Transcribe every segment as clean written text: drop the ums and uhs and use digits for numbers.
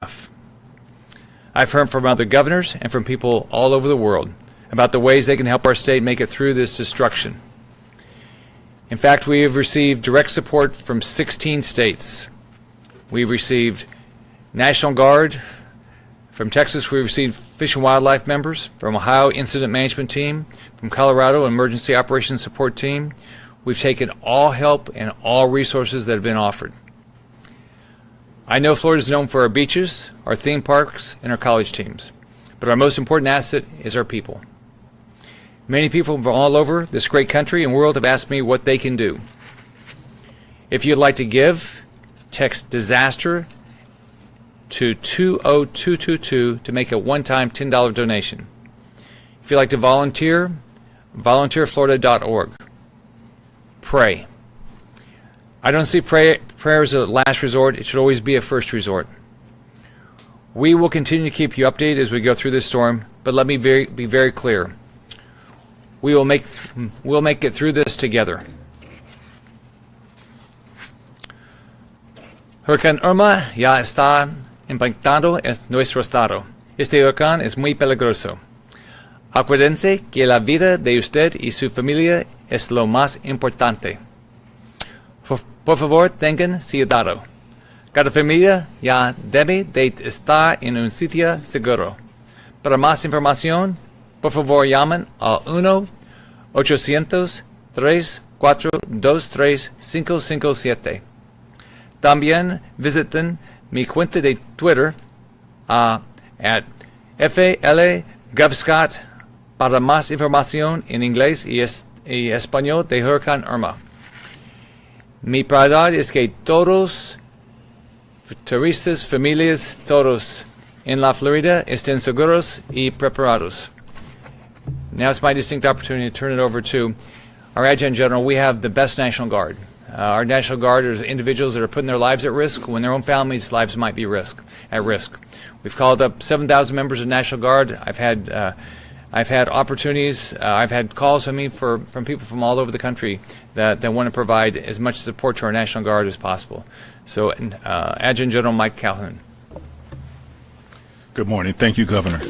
I've heard from other governors and from people all over the world about the ways they can help our state make it through this destruction. In fact, we have received direct support from 16 states. We've received National Guard. From Texas, we received Fish and Wildlife members. From Ohio, Incident Management Team. From Colorado, Emergency Operations Support Team. We've taken all help and all resources that have been offered. I know Florida is known for our beaches, our theme parks, and our college teams. But our most important asset is our people. Many people from all over this great country and world have asked me what they can do. If you'd like to give, text DISASTER to 20222 to make a one-time $10 donation. If you'd like to volunteer, volunteerflorida.org. Pray. I don't see prayer as a last resort. It should always be a first resort. We will continue to keep you updated as we go through this storm, but let me be very clear. We'll make it through this together. Hurricane Irma ya está impactando en nuestro estado. Este huracán es muy peligroso. Acuérdense que la vida de usted y su familia es lo más importante. Por favor, tengan cuidado. Cada familia ya debe de estar en un sitio seguro. Para más información, por favor llamen al 1-800-342-3557. También visiten mi cuenta de Twitter at @FLGov Scott para más información en inglés y español de Hurricane Irma. Mi prioridad es que todos, turistas, familias, todos en la Florida estén seguros y preparados. Now it's my distinct opportunity to turn it over to our Adjutant General. We have the best National Guard. Our National Guard is individuals that are putting their lives at risk when their own families' lives might be at risk. We've called up 7,000 members of National Guard. I've had opportunities. I've had calls from people from all over the country that want to provide as much support to our National Guard as possible. So, Adjutant General Mike Calhoun. Good morning. Thank you, Governor.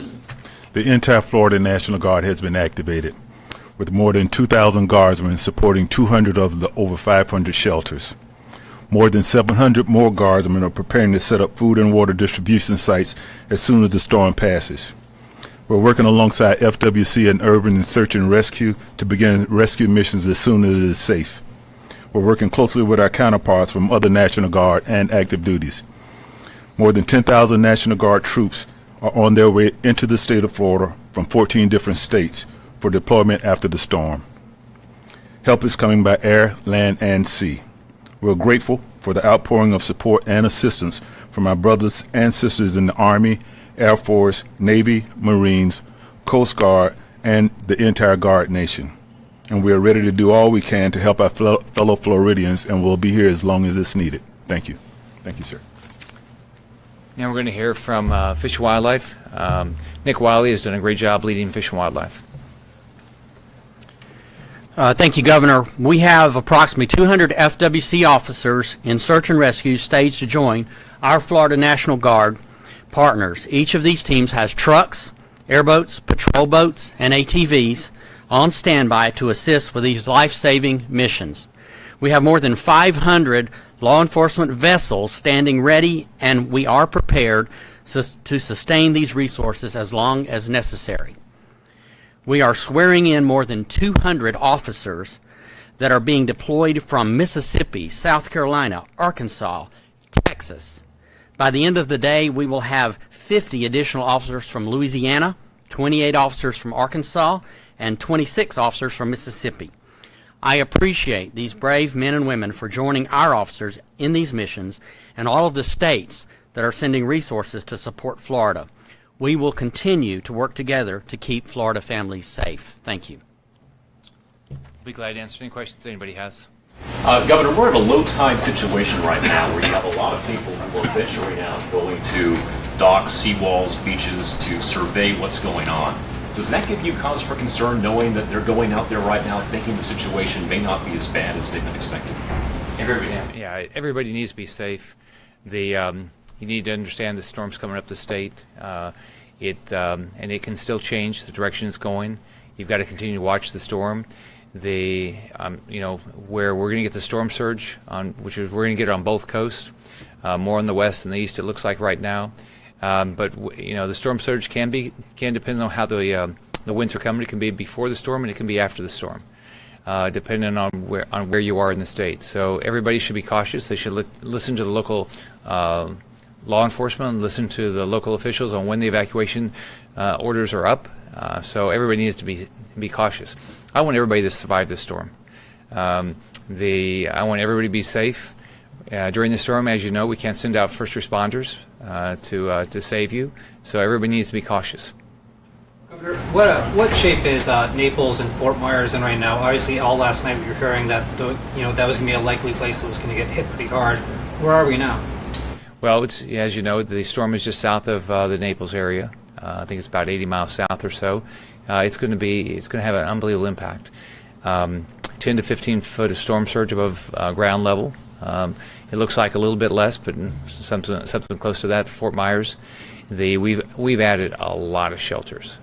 The entire Florida National Guard has been activated, with more than 2,000 guardsmen supporting 200 of the over 500 shelters. More than 700 more guardsmen are preparing to set up food and water distribution sites as soon as the storm passes. We're working alongside FWC and Urban Search and Rescue to begin rescue missions as soon as it is safe. We're working closely with our counterparts from other National Guard and active duties. More than 10,000 National Guard troops are on their way into the state of Florida from 14 different states for deployment after the storm. Help is coming by air, land, and sea. We're grateful for the outpouring of support and assistance from our brothers and sisters in the Army, Air Force, Navy, Marines, Coast Guard, and the entire Guard Nation. And we are ready to do all we can to help our fellow Floridians, and we'll be here as long as it's needed. Thank you. Thank you, sir. Now we're going to hear from Fish and Wildlife. Nick Wiley has done a great job leading Fish and Wildlife. Thank you, Governor. We have approximately 200 FWC officers in search and rescue staged to join our Florida National Guard partners. Each of these teams has trucks, airboats, patrol boats, and ATVs on standby to assist with these life-saving missions. We have more than 500 law enforcement vessels standing ready, and we are prepared to sustain these resources as long as necessary. We are swearing in more than 200 officers that are being deployed from Mississippi, South Carolina, Arkansas, Texas. By the end of the day, we will have 50 additional officers from Louisiana, 28 officers from Arkansas, and 26 officers from Mississippi. I appreciate these brave men and women for joining our officers in these missions and all of the states that are sending resources to support Florida. We will continue to work together to keep Florida families safe. Thank you. I'll be glad to answer any questions anybody has. Governor, we're in a low tide situation right now where you have a lot of people who are venturing out, going to docks, seawalls, beaches to survey what's going on. Does that give you cause for concern, knowing that they're going out there right now thinking the situation may not be as bad as they've been expecting? Everybody needs to be safe. you need to understand the storm's coming up the state. And it can still change the direction it's going. You've got to continue to watch the storm. Where we're going to get the storm surge on, which is we're going to get it on both coasts, more on the west and the east. It looks like right now, but the storm surge can depend on how the winds are coming. It can be before the storm and it can be after the storm, depending on where you are in the state. So everybody should be cautious. They should listen to the local law enforcement and listen to the local officials on when the evacuation orders are up. So everybody needs to be cautious. I want everybody to survive this storm. I want everybody to be safe during the storm. As you know, we can't send out first responders to save you. So everybody needs to be cautious. Governor, what shape is Naples and Fort Myers in right now? Obviously, all last night we were hearing that that was going to be a likely place that was going to get hit pretty hard. Where are we now? Well, as you know, the storm is just south of the Naples area. I think it's about 80 miles south or so. It's going to have an unbelievable impact. 10 to 15 foot of storm surge above ground level. It looks like a little bit less, but something close to that. Fort Myers, we've added a lot of shelters.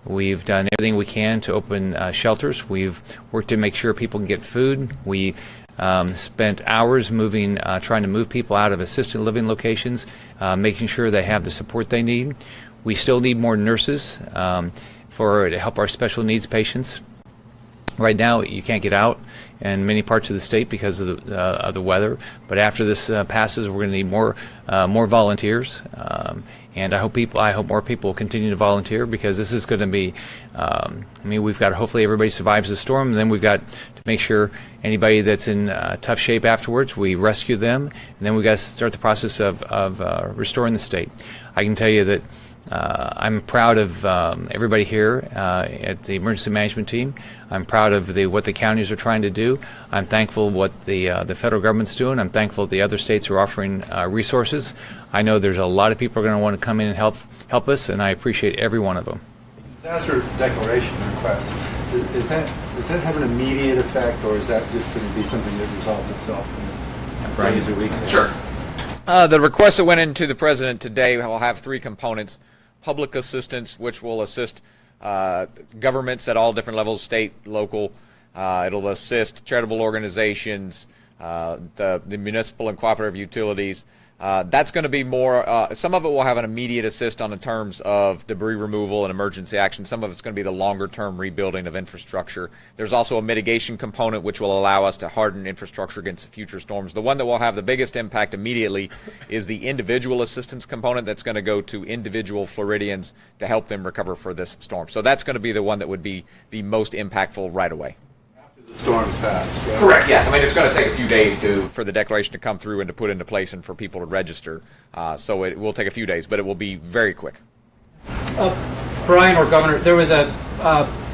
We've done everything we can to open shelters. We've worked to make sure people can get food. We spent hours trying to move people out of assisted living locations, making sure they have the support they need. We still need more nurses to help our special needs patients. Right now, you can't get out in many parts of the state because of the weather. But after this passes, we're going to need more volunteers. And I hope more people will continue to volunteer, because this is going to be. We've got hopefully everybody survives the storm, and then we've got to make sure anybody that's in tough shape afterwards, we rescue them, and then we've got to start the process of restoring the state. I can tell you that. I'm proud of everybody here at the emergency management team. I'm proud of what the counties are trying to do. I'm thankful what the federal government's doing. I'm thankful the other states are offering resources. I know there's a lot of people are going to want to come in and help us, and I appreciate every one of them. Disaster declaration request, does that have an immediate effect, or is that just going to be something that resolves itself in days or weeks? Sure. The request that went into the president today will have three components. Public assistance, which will assist governments at all different levels, state, local. It'll assist charitable organizations, the municipal and cooperative utilities. That's going to be more, some of it will have an immediate assist on the terms of debris removal and emergency action. Some of it's going to be the longer term rebuilding of infrastructure. There's also a mitigation component which will allow us to harden infrastructure against future storms. The one that will have the biggest impact immediately is the individual assistance component that's going to go to individual Floridians to help them recover for this storm. So that's going to be the one that would be the most impactful right away. Storms passed, right? Correct, yes. It's going to take a few days for the declaration to come through and to put into place and for people to register. So it will take a few days, but it will be very quick. Brian or Governor, there was I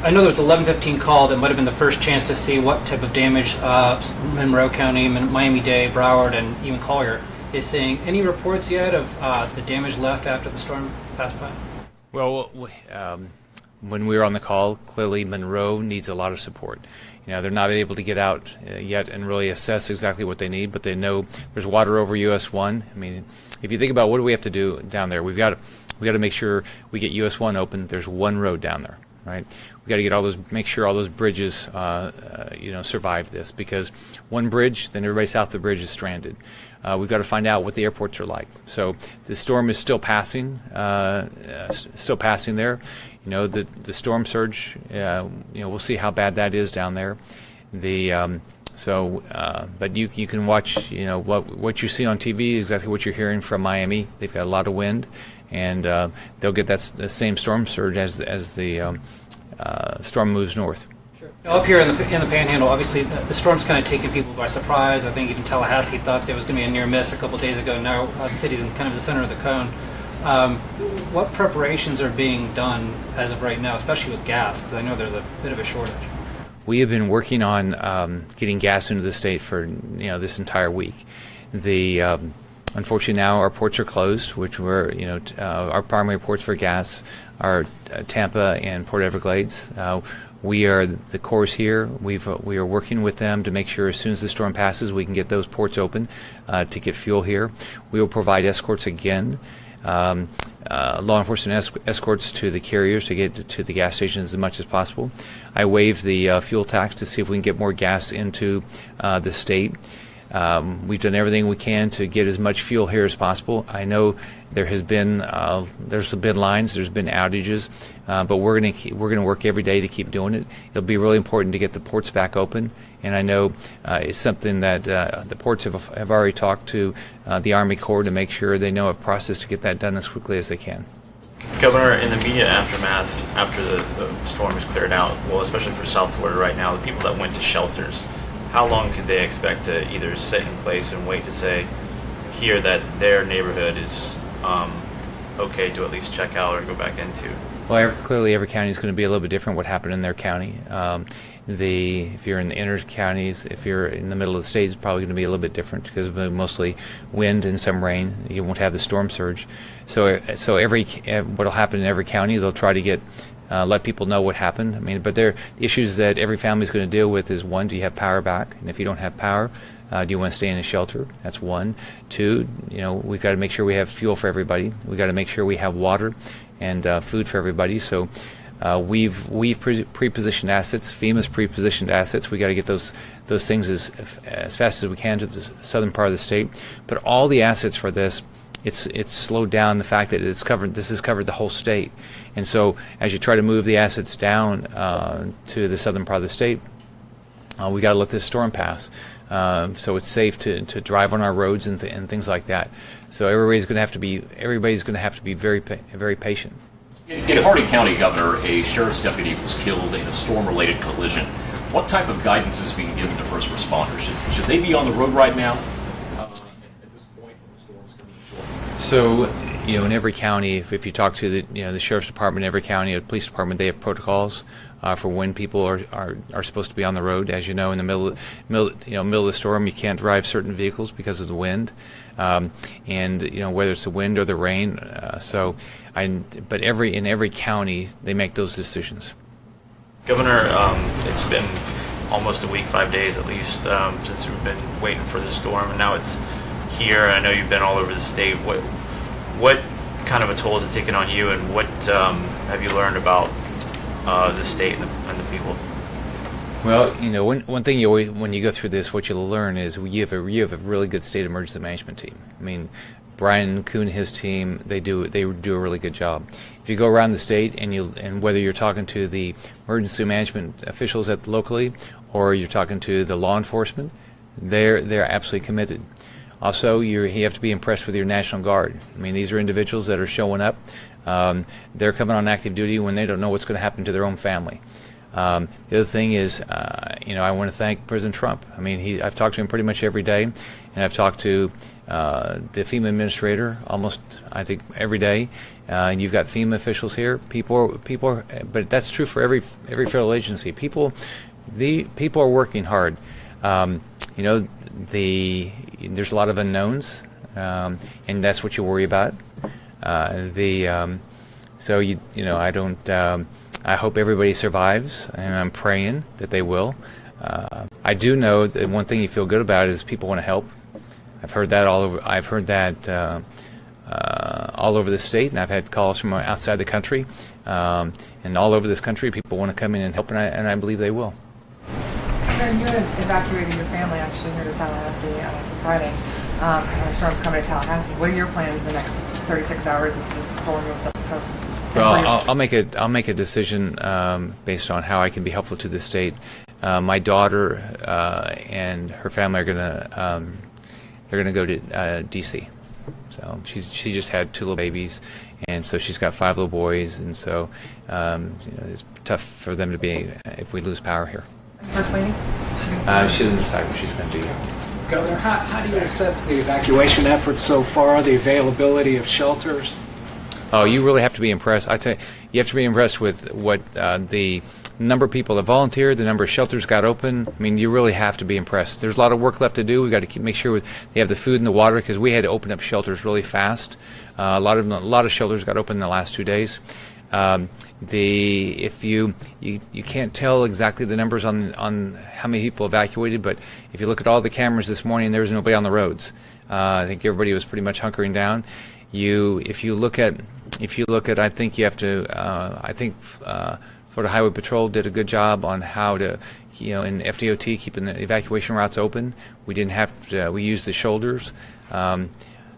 know there was an 11:15 call that might have been the first chance to see what type of damage Monroe County, Miami-Dade, Broward, and even Collier is seeing. Any reports yet of the damage left after the storm passed by? Well, when we were on the call, clearly Monroe needs a lot of support. They're not able to get out yet and really assess exactly what they need, but they know there's water over US 1. If you think about what do we have to do down there, we got to make sure we get US 1 open. There's one road down there, right? We got to get make sure all those bridges, survive this, because one bridge, then everybody south of the bridge is stranded. We've got to find out what the airports are like. So the storm is still passing there. The storm surge, we'll see how bad that is down there. But you can watch, what you see on TV is exactly what you're hearing from Miami. They've got a lot of wind, and they'll get the same storm surge as the storm moves north. Sure. Up here in the Panhandle, obviously the storm's kind of taking people by surprise. I think even Tallahassee thought there was going to be a near miss a couple days ago. Now the city's in kind of the center of the cone. What preparations are being done as of right now, especially with gas? Because I know there's a bit of a shortage. We have been working on getting gas into the state for this entire week. Unfortunately now our ports are closed, which were our primary ports for gas are Tampa and Port Everglades. We are the Corps here. We are working with them to make sure as soon as the storm passes, we can get those ports open to get fuel here. We will provide escorts again, law enforcement escorts to the carriers to get to the gas stations as much as possible. I waived the fuel tax to see if we can get more gas into the state. We've done everything we can to get as much fuel here as possible. I know there's been lines, there's been outages, but we're going to work every day to keep doing it. It'll be really important to get the ports back open, and I know it's something that the ports have already talked to the Army Corps to make sure they know a process to get that done as quickly as they can. Governor, in the immediate aftermath, after the storm is cleared out, well, especially for South Florida right now, the people that went to shelters, how long could they expect to either sit in place and wait to say, hear that their neighborhood is okay to at least check out or go back into? Well, clearly every county is going to be a little bit different what happened in their county. If you're in the inner counties, if you're in the middle of the state, it's probably going to be a little bit different because of mostly wind and some rain. You won't have the storm surge. So what'll happen in every county, they'll try to get let people know what happened. I mean, but the issues that every family is going to deal with is, one, do you have power back? And if you don't have power, do you want to stay in a shelter? That's one. Two, we've got to make sure we have fuel for everybody. We've got to make sure we have water and food for everybody. So we've pre-positioned assets. FEMA's pre-positioned assets. We got to get those things as fast as we can to the southern part of the state. But all the assets for this, it's slowed down the fact that this has covered the whole state. And so as you try to move the assets down to the southern part of the state, we got to let this storm pass. So it's safe to drive on our roads and things like that. So everybody's going to have to be very patient. In Hardin County, Governor, a sheriff's deputy was killed in a storm-related collision. What type of guidance is being given to first responders? Should they be on the road right now at this point when the storm's coming ashore? So, in every county, if you talk to the sheriff's department, every county, the police department, they have protocols for when people are supposed to be on the road. As you know, in the middle of the storm, you can't drive certain vehicles because of the wind, and whether it's the wind or the rain. But in every county, they make those decisions. Governor, it's been almost a week, 5 days at least, since we've been waiting for this storm, and now it's here. I know you've been all over the state. What kind of a toll is it taking on you, and what have you learned about the state and the people? Well, one thing when you go through this, what you'll learn is you have a really good state emergency management team. I mean, Brian Kuhn and his team, they do a really good job. If you go around the state and whether you're talking to the emergency management officials locally or you're talking to the law enforcement, they're absolutely committed. Also, you have to be impressed with your National Guard. I mean, these are individuals that are showing up. They're coming on active duty when they don't know what's going to happen to their own family. The other thing is, I want to thank President Trump. I mean, I've talked to him pretty much every day, and I've talked to the FEMA administrator almost, I think, every day. And you've got FEMA officials here. People, but that's true for every federal agency. People are working hard. There's a lot of unknowns, and that's what you worry about. I hope everybody survives, and I'm praying that they will. I do know that one thing you feel good about is people want to help. I've heard that all over. I've heard that all over the state, and I've had calls from outside the country, and all over this country. People want to come in and help, and I believe they will. You had evacuated your family actually here to Tallahassee on Friday. When the storm's coming to Tallahassee, what are your plans the next 36 hours as this storm moves up the coast? Well, I'll make a decision based on how I can be helpful to the state. My daughter and her family are gonna go to D.C. So she just had 2 little babies, and so she's got 5 little boys, and so it's tough for them to be if we lose power here. First Lady? She doesn't decide what she's going to do yet. Governor, how do you assess the evacuation efforts so far, the availability of shelters? Oh, you really have to be impressed. I tell you, you have to be impressed with what the number of people that volunteered, the number of shelters got open. I mean, you really have to be impressed. There's a lot of work left to do. We've got to make sure they have the food and the water, because we had to open up shelters really fast. A lot of shelters got open in the last 2 days. If you can't tell exactly the numbers on how many people evacuated, but if you look at all the cameras this morning, there was nobody on the roads. I think everybody was pretty much hunkering down. If you look at, I think you have to. I think Florida Highway Patrol did a good job on how to, in FDOT keeping the evacuation routes open. We didn't have to. We used the shoulders. I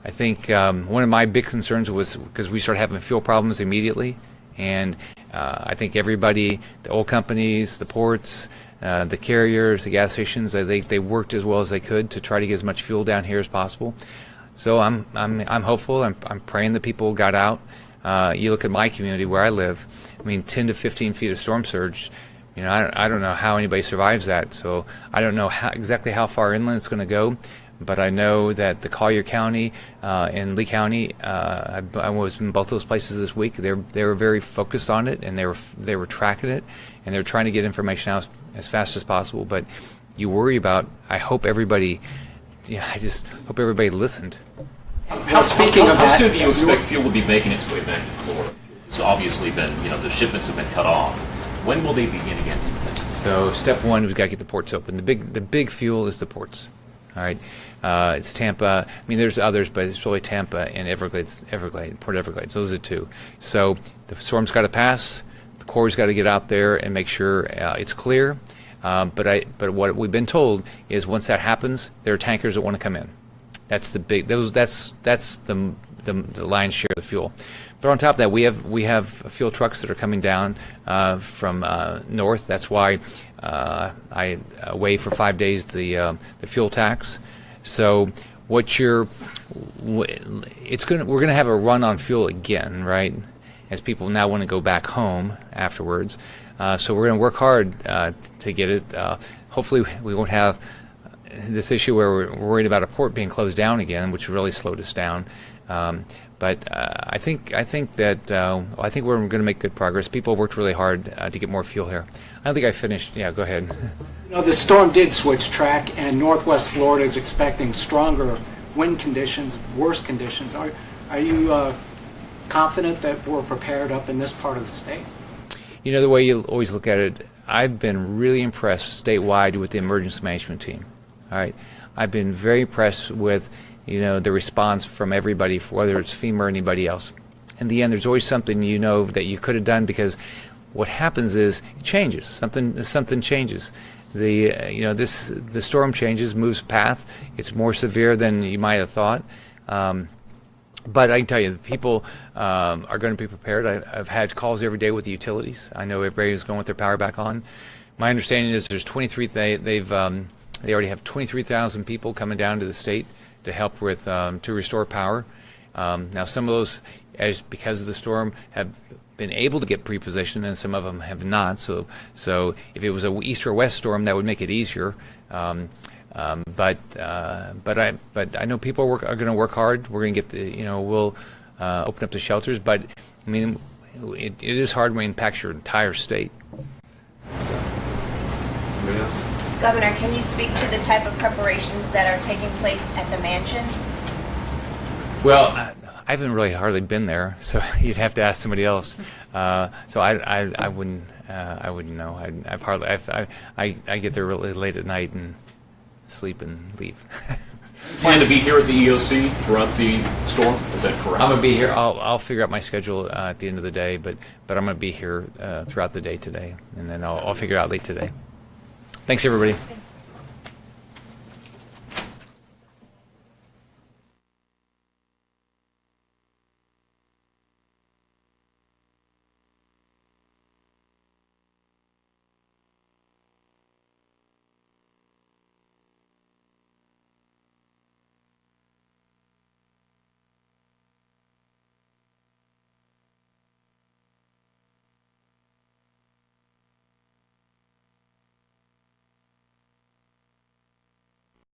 think one of my big concerns was because we started having fuel problems immediately, and I think everybody, the oil companies, the ports, the carriers, the gas stations, they worked as well as they could to try to get as much fuel down here as possible. So I'm hopeful. I'm praying that people got out. You look at my community where I live. I mean, 10 to 15 feet of storm surge. I don't know how anybody survives that. So I don't know exactly how far inland it's going to go. But I know that the Collier County and Lee County, I was in both those places this week. They were very focused on it, and they were tracking it, and they were trying to get information out as fast as possible. But you worry about. I hope everybody. I just hope everybody listened. How soon do you expect fuel will be making its way back to Florida? It's obviously been, the shipments have been cut off. When will they begin again? Do you think? So step one, we've got to get the ports open. The big fuel is the ports. All right, it's Tampa. I mean, there's others, but it's really Tampa and Port Everglades. Those are the two. So the storm's got to pass. The Corps' got to get out there and make sure it's clear. But what we've been told is once that happens, there are tankers that want to come in. That's the big. That's the lion's share of the fuel. But on top of that, we have fuel trucks that are coming down from north. That's why I waived for 5 days the fuel tax. So we're gonna have a run on fuel again, right? As people now want to go back home afterwards. So we're gonna work hard to get it. Hopefully we won't have this issue where we're worried about a port being closed down again, which really slowed us down. But I think we're going to make good progress. People worked really hard to get more fuel here. I don't think I finished. Yeah, go ahead. The storm did switch track, and Northwest Florida is expecting stronger wind conditions, worse conditions. Are you confident that we're prepared up in this part of the state? The way you always look at it, I've been really impressed statewide with the emergency management team. All right, I've been very impressed with the response from everybody, whether it's FEMA or anybody else. In the end, there's always something that you could have done, because what happens is it changes. Something changes. The storm changes, moves path. It's more severe than you might have thought. But I can tell you, the people are going to be prepared. I've had calls every day with the utilities. I know everybody's going with their power back on. My understanding is there's 23. They already have 23,000 people coming down to the state to help with to restore power. Now some of those, because of the storm, have been able to get pre-positioned, and some of them have not. So if it was a east or west storm, that would make it easier. But I know people are going to work hard. We're going to get we'll open up the shelters. But I mean, it is hard when it impacts your entire state. So, anybody else? Governor, can you speak to the type of preparations that are taking place at the mansion? Well, I haven't really hardly been there, so you'd have to ask somebody else. So I wouldn't know. I get there really late at night and sleep and leave. Plan to be here at the EOC throughout the storm? Is that correct? I'm gonna be here. I'll figure out my schedule at the end of the day, but I'm gonna be here throughout the day today, and then I'll figure it out late today. Thanks, everybody.